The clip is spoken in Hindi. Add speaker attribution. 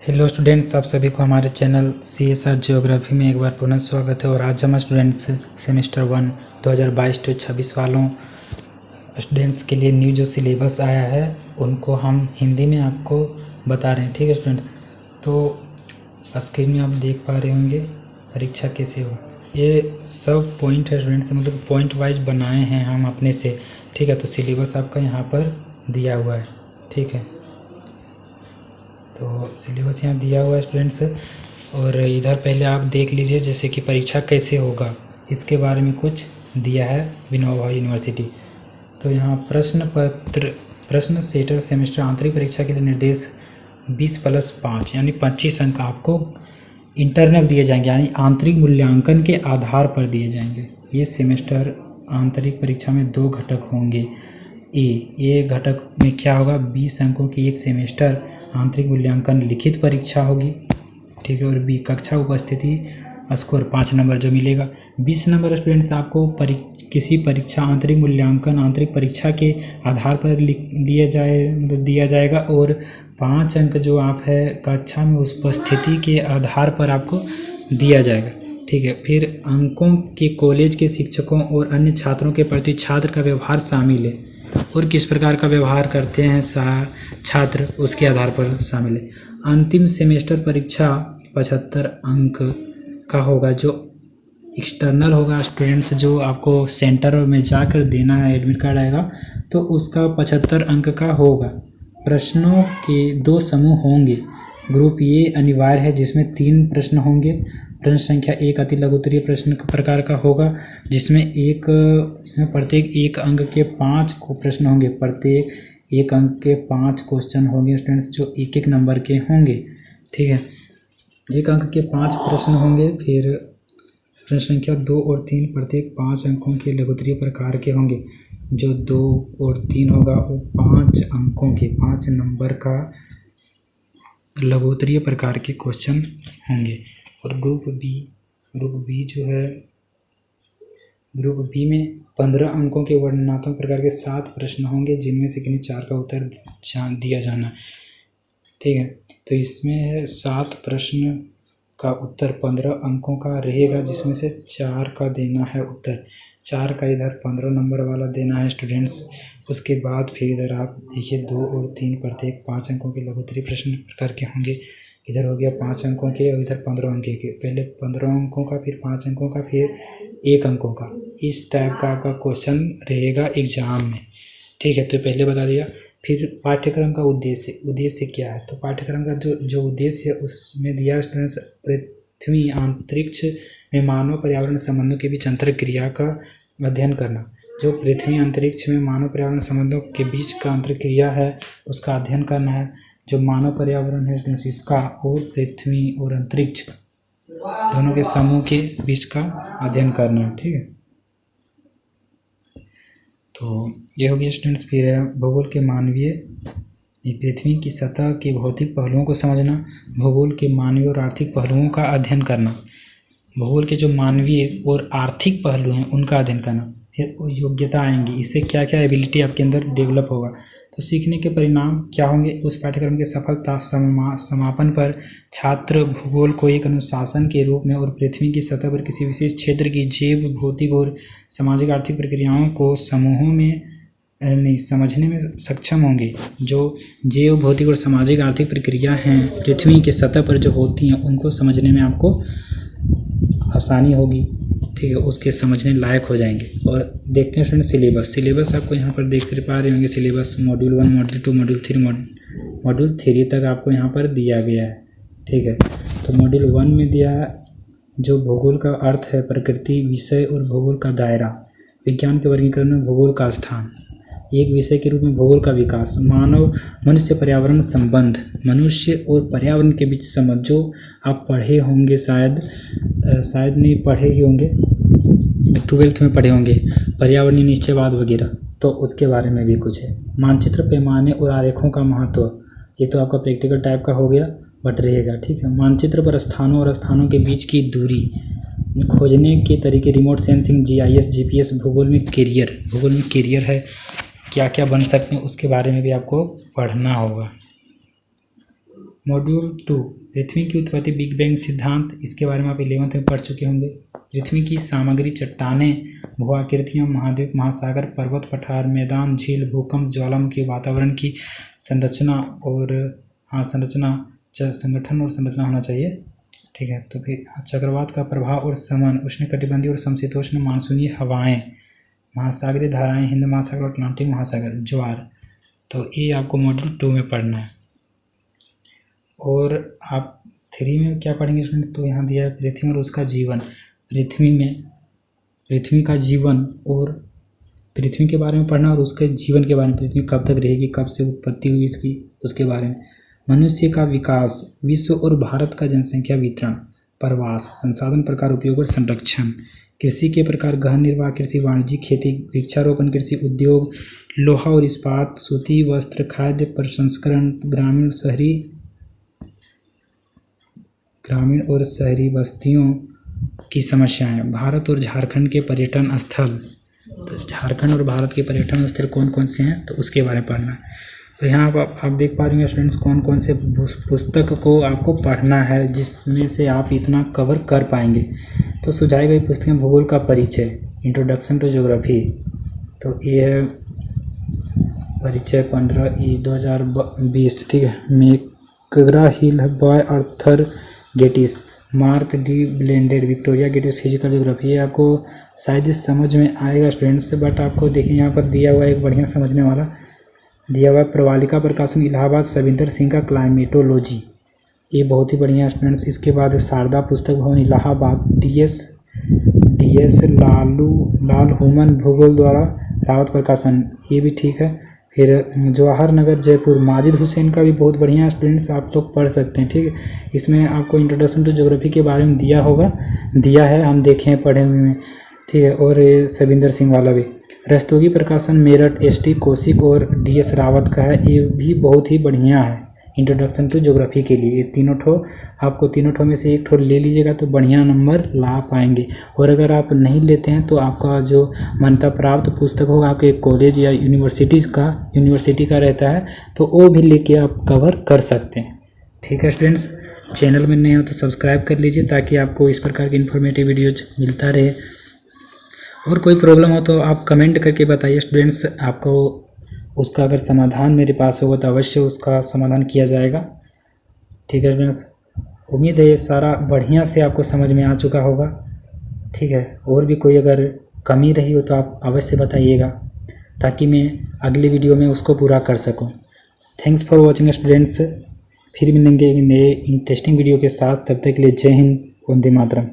Speaker 1: हेलो स्टूडेंट्स, आप सभी को हमारे चैनल CSR ज्योग्राफी में एक बार पुनः स्वागत है। और आज हम स्टूडेंट्स सेमेस्टर 1 2022 to 26 वालों स्टूडेंट्स के लिए न्यू जो सिलेबस आया है उनको हम हिंदी में आपको बता रहे हैं। ठीक है स्टूडेंट्स, तो स्क्रीन में आप देख पा रहे होंगे परीक्षा कैसे हो। ये सब पॉइंट है स्टूडेंट्स, मतलब पॉइंट वाइज बनाए हैं हम अपने से। ठीक है, तो सिलेबस आपका यहाँ पर दिया हुआ है। ठीक है, तो सिलेबस यहाँ दिया हुआ है स्टूडेंट्स। और इधर पहले आप देख लीजिए जैसे कि परीक्षा कैसे होगा, इसके बारे में कुछ दिया है विनोबा भावे यूनिवर्सिटी। तो यहाँ प्रश्न सेटर सेमेस्टर आंतरिक परीक्षा के लिए निर्देश 20+5 यानी 25 अंक आपको इंटरनल दिए जाएंगे, यानी आंतरिक मूल्यांकन के आधार पर दिए जाएंगे। ये सेमेस्टर आंतरिक परीक्षा में 2 घटक होंगे। ए घटक में क्या होगा, 20 अंकों की एक सेमेस्टर आंतरिक मूल्यांकन लिखित परीक्षा होगी। ठीक है, और बी कक्षा उपस्थिति स्कोर 5 नंबर जो मिलेगा। 20 नंबर स्टूडेंट्स आपको किसी परीक्षा आंतरिक मूल्यांकन आंतरिक परीक्षा के आधार पर दिया जाएगा, और 5 अंक जो आप है कक्षा में उपस्थिति के आधार पर आपको दिया जाएगा। ठीक है, फिर अंकों के कॉलेज के शिक्षकों और अन्य छात्रों के प्रति छात्र का व्यवहार शामिल है, और किस प्रकार का व्यवहार करते हैं छात्र उसके आधार पर शामिल है। अंतिम सेमेस्टर परीक्षा 75 अंक का होगा, जो एक्सटर्नल होगा स्टूडेंट्स, जो आपको सेंटर में जाकर देना है, एडमिट कार्ड आएगा तो उसका 75 अंक का होगा। प्रश्नों के 2 समूह होंगे। ग्रुप ए अनिवार्य है जिसमें 3 प्रश्न होंगे। प्रश्न संख्या 1 अति लघु उत्तरीय प्रश्न प्रकार का होगा, जिसमें प्रत्येक 1 अंक के 5 प्रश्न होंगे। प्रत्येक 1 अंक के 5 क्वेश्चन होंगे स्टूडेंट्स, जो 1-1 नंबर के होंगे। ठीक है, 1 अंक के 5 प्रश्न होंगे। फिर प्रश्न संख्या 2 और 3 प्रत्येक 5 अंकों के लघु उत्तरीय प्रकार के होंगे। जो 2 और 3 होगा वो 5 अंकों के 5 नंबर का लघु उत्तरीय प्रकार के क्वेश्चन होंगे। और ग्रुप बी जो है, ग्रुप बी में 15 अंकों के वर्णनात्मक प्रकार के 7 प्रश्न होंगे, जिनमें से किन्हीं 4 का उत्तर दिया जाना। ठीक है, तो इसमें 7 प्रश्न का उत्तर 15 अंकों का रहेगा, जिसमें से 4 का देना है उत्तर। 4 का इधर 15 नंबर वाला देना है स्टूडेंट्स। उसके बाद फिर इधर आप देखिए 2 और 3 प्रत्येक 5 अंकों के लघु उत्तरीय प्रश्न प्रकार के होंगे। इधर हो गया 5 अंकों के और इधर 15 अंक के। पहले 15 अंकों का, फिर 5 अंकों का, फिर 1 अंकों का। इस टाइप का आपका क्वेश्चन रहेगा एग्जाम में। ठीक है, तो पहले बता दिया। फिर पाठ्यक्रम का उद्देश्य क्या है, तो पाठ्यक्रम का जो उद्देश्य है उसमें दिया स्टूडेंट्स, पृथ्वी अंतरिक्ष में मानव पर्यावरण संबंधों के बीच अंतर क्रिया का अध्ययन करना। जो पृथ्वी अंतरिक्ष में मानव पर्यावरण संबंधों के बीच का अंतर क्रिया है उसका अध्ययन करना है। जो मानव पर्यावरण है स्टूडेंट्स इसका, और पृथ्वी और अंतरिक्ष दोनों के समूह के बीच का अध्ययन करना है। ठीक है, तो ये हो गया स्टूडेंट्स। फिर है भूगोल के मानवीय, पृथ्वी की सतह के भौतिक पहलुओं को समझना। भूगोल के मानवीय और आर्थिक पहलुओं का अध्ययन करना। भूगोल के जो मानवीय और आर्थिक पहलू हैं उनका अध्ययन करना। फिर योग्यता आएंगी, इससे क्या क्या एबिलिटी आपके अंदर डेवलप होगा। तो सीखने के परिणाम क्या होंगे, उस पाठ्यक्रम के सफलता समापन पर छात्र भूगोल को एक अनुशासन के रूप में और पृथ्वी की सतह पर किसी विशेष क्षेत्र की जैव भौतिक और सामाजिक आर्थिक प्रक्रियाओं को समूहों में समझने में सक्षम होंगे। जो जैव भौतिक और सामाजिक आर्थिक प्रक्रिया हैं पृथ्वी की सतह पर जो होती हैं उनको समझने में आपको आसानी होगी। ठीक है, उसके समझने लायक हो जाएंगे। और देखते हैं स्टूडेंट सिलेबस आपको यहाँ पर देख पा रहे होंगे। Syllabus module 1, module 2, module 3, module 3 तक आपको यहाँ पर दिया गया है। ठीक है, तो मॉड्यूल 1 में दिया जो भूगोल का अर्थ है, प्रकृति विषय और भूगोल का दायरा, विज्ञान के वर्गीकरण में भूगोल का स्थान, एक विषय के रूप में भूगोल का विकास, मनुष्य पर्यावरण संबंध, मनुष्य और पर्यावरण के बीच संबंध, जो आप पढ़े होंगे शायद नहीं पढ़े ही होंगे, 12th में पढ़े होंगे, पर्यावरणीय निश्चयवाद वगैरह, तो उसके बारे में भी कुछ है। मानचित्र, पैमाने और आरेखों का महत्व, ये तो आपका प्रैक्टिकल टाइप का हो गया बट रहेगा। ठीक है, मानचित्र पर स्थानों और स्थानों के बीच की दूरी, खोजने के तरीके, रिमोट सेंसिंग, GIS GPS, भूगोल में कैरियर है, क्या क्या बन सकते हैं उसके बारे में भी आपको पढ़ना होगा। मॉड्यूल 2 पृथ्वी की उत्पत्ति बिग बैंग सिद्धांत, इसके बारे में आप 11th में पढ़ चुके होंगे। पृथ्वी की सामग्री, चट्टानें, भू-आकृतियाँ, महाद्वीप, महासागर, पर्वत, पठार, मैदान, झील, भूकंप, ज्वालामुखी, वातावरण की संरचना और संगठन और संरचना होना चाहिए। ठीक है, तो फिर चक्रवात का प्रभाव और शमन, उष्णकटिबंधीय और समशीतोष्ण मानसूनी हवाएं, महासागरीय धाराएं, हिंद महासागर और अटलांटिक महासागर, ज्वार। तो ये आपको मॉड्यूल 2 में पढ़ना है। और आप 3 में क्या पढ़ेंगे स्टूडेंट्स, तो यहाँ दिया है पृथ्वी और उसका जीवन। पृथ्वी का जीवन और पृथ्वी के बारे में पढ़ना और उसके जीवन के बारे में, पृथ्वी कब तक रहेगी, कब से उत्पत्ति हुई इसकी, उसके बारे में। मनुष्य का विकास, विश्व और भारत का जनसंख्या वितरण, प्रवास, संसाधन प्रकार, उपयोग और संरक्षण, कृषि के प्रकार, गहन निर्वाह कृषि, वाणिज्यिक खेती, वृक्षारोपण कृषि, उद्योग, लोहा और इस्पात, सूती वस्त्र, खाद्य प्रसंस्करण, ग्रामीण और शहरी बस्तियों की समस्याएं, भारत और झारखंड के पर्यटन स्थल। तो झारखंड और भारत के पर्यटन स्थल कौन कौन से हैं, तो उसके बारे में पढ़ना है। तो यहाँ आप देख पा रहे हैं स्टूडेंट्स कौन कौन से पुस्तक को आपको पढ़ना है जिसमें से आप इतना कवर कर पाएंगे। तो सुझाई गई पुस्तकें, भूगोल का परिचय, इंट्रोडक्शन टू ज्योग्राफी, तो ये है परिचय 15/2020। ठीक है, McGraw Hill by Arthur Getis, Mark D Bjelland, Victoria Getis, physical geography. ये आपको शायद समझ में आएगा स्टूडेंट्स, बट आपको देखिए यहाँ पर दिया हुआ एक बढ़िया समझने वाला दिया हुआ है, प्रवालिका प्रकाशन इलाहाबाद, सविंदर सिंह का क्लाइमेटोलॉजी, ये बहुत ही बढ़िया स्टूडेंट्स। इसके बाद शारदा पुस्तक भवन इलाहाबाद, डी.एस. लाल हुमन भूगोल द्वारा रावत प्रकाशन, ये भी ठीक है। फिर जवाहर नगर जयपुर, माजिद हुसैन का भी बहुत बढ़िया स्टूडेंट्स आप लोग पढ़ सकते हैं। ठीक है, इसमें आपको इंट्रोडक्शन टू ज्योग्राफी के बारे में दिया है, हम देखे हैं, पढ़े हुए हैं। ठीक है, और सविंदर सिंह वाला भी। रस्तोगी प्रकाशन मेरठ, एस.टी. कौशिक और डी.एस. रावत का है, ये भी बहुत ही बढ़िया है इंट्रोडक्शन टू ज्योग्राफी के लिए। ये तीनों ठो में से एक ठो ले लीजिएगा तो बढ़िया नंबर ला पाएंगे। और अगर आप नहीं लेते हैं तो आपका जो मान्यता प्राप्त पुस्तक होगा आपके कॉलेज या यूनिवर्सिटी का रहता है, तो वो भी लेके आप कवर कर सकते हैं। ठीक है स्टूडेंट्स, चैनल में नए हो तो सब्सक्राइब कर लीजिए ताकि आपको इस प्रकार की इन्फॉर्मेटिव वीडियोज मिलता रहे। और कोई प्रॉब्लम हो तो आप कमेंट करके बताइए स्टूडेंट्स, आपको उसका अगर समाधान मेरे पास होगा तो अवश्य उसका समाधान किया जाएगा। ठीक है स्टूडेंट्स, उम्मीद है ये सारा बढ़िया से आपको समझ में आ चुका होगा। ठीक है, और भी कोई अगर कमी रही हो तो आप अवश्य बताइएगा ताकि मैं अगली वीडियो में उसको पूरा कर सकूं। थैंक्स फॉर वॉचिंग स्टूडेंट्स, फिर मिलेंगे नए इंटरेस्टिंग वीडियो के साथ, तब तक के लिए जय हिंद, वंदे मातरम।